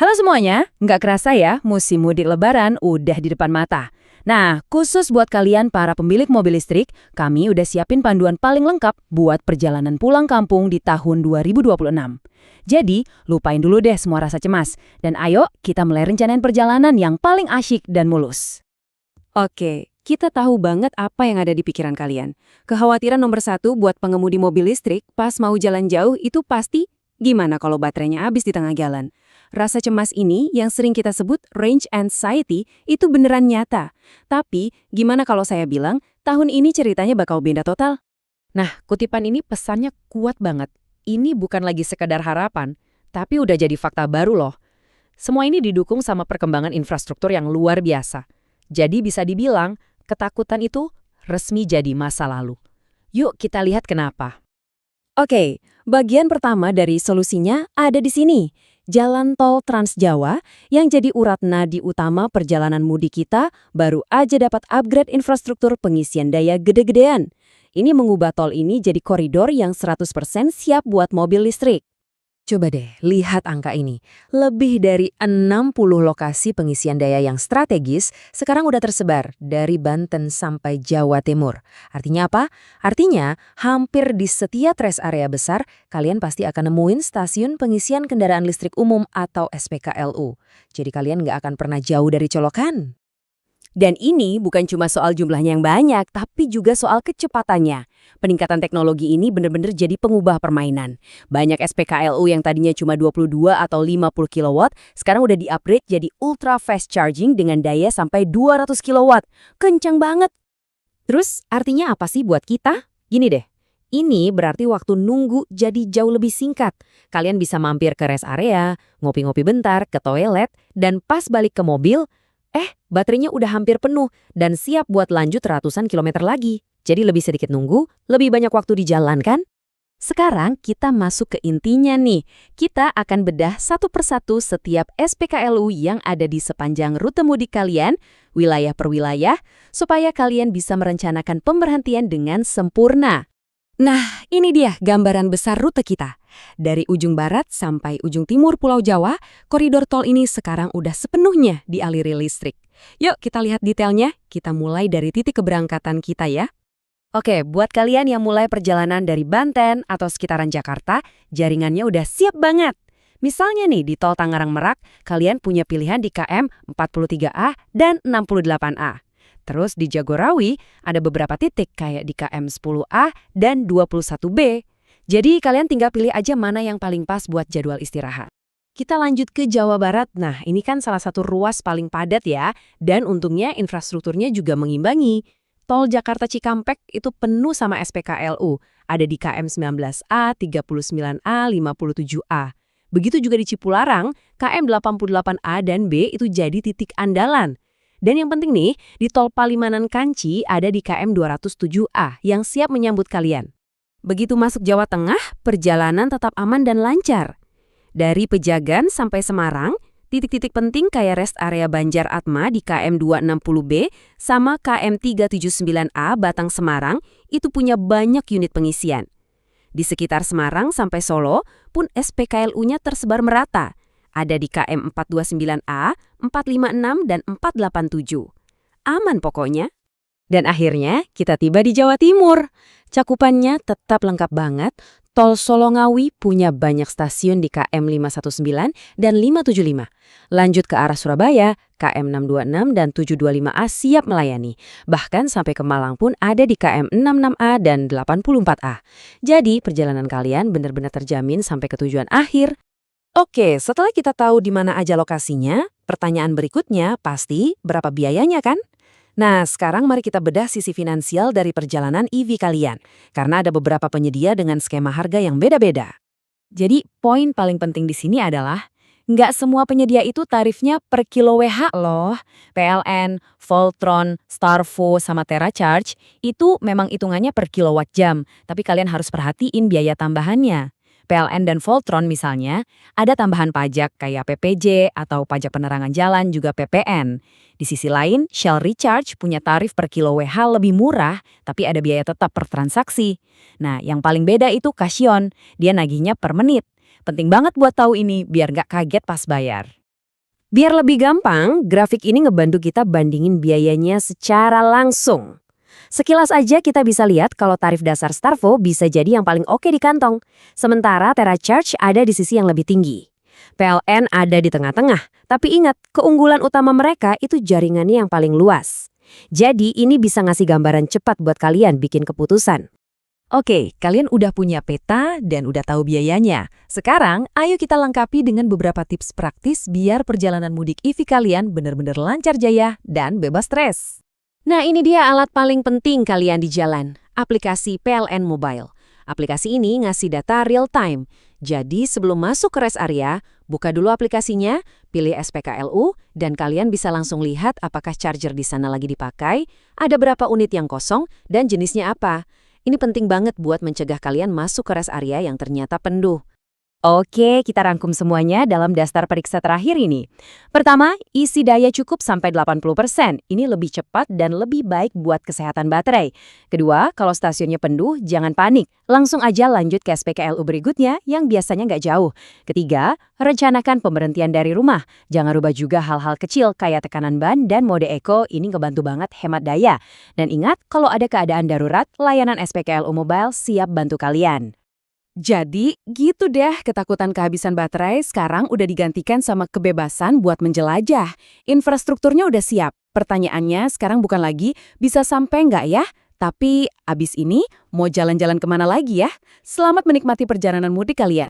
Halo semuanya, nggak kerasa ya, musim mudik lebaran udah di depan mata. Nah, khusus buat kalian para pemilik mobil listrik, kami udah siapin panduan paling lengkap buat perjalanan pulang kampung di tahun 2026. Jadi, lupain dulu deh semua rasa cemas, dan ayo kita mulai rencanain perjalanan yang paling asyik dan mulus. Oke, kita tahu banget apa yang ada di pikiran kalian. Kekhawatiran nomor satu buat pengemudi mobil listrik pas mau jalan jauh itu pasti gimana kalau baterainya habis di tengah jalan. Rasa cemas ini yang sering kita sebut range anxiety itu beneran nyata. Tapi gimana kalau saya bilang tahun ini ceritanya bakal beda total? Nah, kutipan ini pesannya kuat banget. Ini bukan lagi sekadar harapan, tapi udah jadi fakta baru loh. Semua ini didukung sama perkembangan infrastruktur yang luar biasa. Jadi bisa dibilang, ketakutan itu resmi jadi masa lalu. Yuk kita lihat kenapa. Oke, bagian pertama dari solusinya ada di sini. Jalan tol Trans Jawa yang jadi urat nadi utama perjalanan mudik kita baru aja dapat upgrade infrastruktur pengisian daya gede-gedean. Ini mengubah tol ini jadi koridor yang 100% siap buat mobil listrik. Coba deh, lihat angka ini. Lebih dari 60 lokasi pengisian daya yang strategis sekarang udah tersebar dari Banten sampai Jawa Timur. Artinya apa? Artinya, hampir di setiap rest area besar, kalian pasti akan nemuin stasiun pengisian kendaraan listrik umum atau SPKLU. Jadi kalian nggak akan pernah jauh dari colokan. Dan ini bukan cuma soal jumlahnya yang banyak, tapi juga soal kecepatannya. Peningkatan teknologi ini benar-benar jadi pengubah permainan. Banyak SPKLU yang tadinya cuma 22 atau 50 kW, sekarang udah di-upgrade jadi ultra fast charging dengan daya sampai 200 kW. Kencang banget. Terus artinya apa sih buat kita? Gini deh, ini berarti waktu nunggu jadi jauh lebih singkat. Kalian bisa mampir ke rest area, ngopi-ngopi bentar, ke toilet, dan pas balik ke mobil, baterainya udah hampir penuh dan siap buat lanjut ratusan kilometer lagi. Jadi lebih sedikit nunggu, lebih banyak waktu di jalan kan? Sekarang kita masuk ke intinya nih. Kita akan bedah satu persatu setiap SPKLU yang ada di sepanjang rute mudik kalian, wilayah per wilayah, supaya kalian bisa merencanakan pemberhentian dengan sempurna. Nah, ini dia gambaran besar rute kita. Dari ujung barat sampai ujung timur Pulau Jawa, koridor tol ini sekarang udah sepenuhnya dialiri listrik. Yuk kita lihat detailnya, kita mulai dari titik keberangkatan kita ya. Oke, buat kalian yang mulai perjalanan dari Banten atau sekitaran Jakarta, jaringannya udah siap banget. Misalnya nih di tol Tangerang Merak, kalian punya pilihan di KM 43A dan 68A. Terus di Jagorawi ada beberapa titik kayak di KM 10A dan 21B. Jadi kalian tinggal pilih aja mana yang paling pas buat jadwal istirahat. Kita lanjut ke Jawa Barat. Nah, ini kan salah satu ruas paling padat ya. Dan untungnya infrastrukturnya juga mengimbangi. Tol Jakarta Cikampek itu penuh sama SPKLU. Ada di KM 19A, 39A, 57A. Begitu juga di Cipularang, KM 88A dan B itu jadi titik andalan. Dan yang penting nih, di tol Palimanan Kanci ada di KM 207A yang siap menyambut kalian. Begitu masuk Jawa Tengah, perjalanan tetap aman dan lancar. Dari Pejagan sampai Semarang, titik-titik penting kayak rest area Banjar Atma di KM 260B sama KM 379A Batang Semarang itu punya banyak unit pengisian. Di sekitar Semarang sampai Solo pun SPKLU-nya tersebar merata. Ada di KM 429A, 456, dan 487. Aman pokoknya. Dan akhirnya kita tiba di Jawa Timur. Cakupannya tetap lengkap banget. Tol Solo Ngawi punya banyak stasiun di KM 519 dan 575. Lanjut ke arah Surabaya, KM 626 dan 725A siap melayani. Bahkan sampai ke Malang pun ada di KM 66A dan 84A. Jadi perjalanan kalian benar-benar terjamin sampai ke tujuan akhir. Oke, setelah kita tahu di mana aja lokasinya, pertanyaan berikutnya pasti berapa biayanya kan? Nah, sekarang mari kita bedah sisi finansial dari perjalanan EV kalian. Karena ada beberapa penyedia dengan skema harga yang beda-beda. Jadi, poin paling penting di sini adalah, nggak semua penyedia itu tarifnya per kWh loh. PLN, Voltron, Starvo, sama TerraCharge itu memang hitungannya per kilowatt jam. Tapi kalian harus perhatiin biaya tambahannya. PLN dan Voltron misalnya, ada tambahan pajak kayak PPJ atau pajak penerangan jalan juga PPN. Di sisi lain, Shell Recharge punya tarif per kWh lebih murah, tapi ada biaya tetap per transaksi. Nah, yang paling beda itu Casyon, dia nagihnya per menit. Penting banget buat tahu ini biar nggak kaget pas bayar. Biar lebih gampang, grafik ini ngebantu kita bandingin biayanya secara langsung. Sekilas aja kita bisa lihat kalau tarif dasar Starvo bisa jadi yang paling oke di kantong. Sementara TerraCharge ada di sisi yang lebih tinggi. PLN ada di tengah-tengah, tapi ingat, keunggulan utama mereka itu jaringannya yang paling luas. Jadi ini bisa ngasih gambaran cepat buat kalian bikin keputusan. Oke, kalian udah punya peta dan udah tahu biayanya. Sekarang, ayo kita lengkapi dengan beberapa tips praktis biar perjalanan mudik EV kalian benar-benar lancar jaya dan bebas stres. Nah, ini dia alat paling penting kalian di jalan, aplikasi PLN Mobile. Aplikasi ini ngasih data real time. Jadi sebelum masuk ke rest area, buka dulu aplikasinya, pilih SPKLU, dan kalian bisa langsung lihat apakah charger di sana lagi dipakai, ada berapa unit yang kosong, dan jenisnya apa. Ini penting banget buat mencegah kalian masuk ke rest area yang ternyata penuh. Oke, kita rangkum semuanya dalam daftar periksa terakhir ini. Pertama, isi daya cukup sampai 80%. Ini lebih cepat dan lebih baik buat kesehatan baterai. Kedua, kalau stasiunnya penuh, jangan panik. Langsung aja lanjut ke SPKLU berikutnya yang biasanya nggak jauh. Ketiga, rencanakan pemberhentian dari rumah. Jangan rubah juga hal-hal kecil kayak tekanan ban dan mode eco, ini ngebantu banget hemat daya. Dan ingat, kalau ada keadaan darurat, layanan SPKLU Mobile siap bantu kalian. Jadi, gitu deh, ketakutan kehabisan baterai sekarang udah digantikan sama kebebasan buat menjelajah. Infrastrukturnya udah siap. Pertanyaannya sekarang bukan lagi bisa sampai nggak ya? Tapi abis ini mau jalan-jalan kemana lagi ya? Selamat menikmati perjalanan mudik kalian.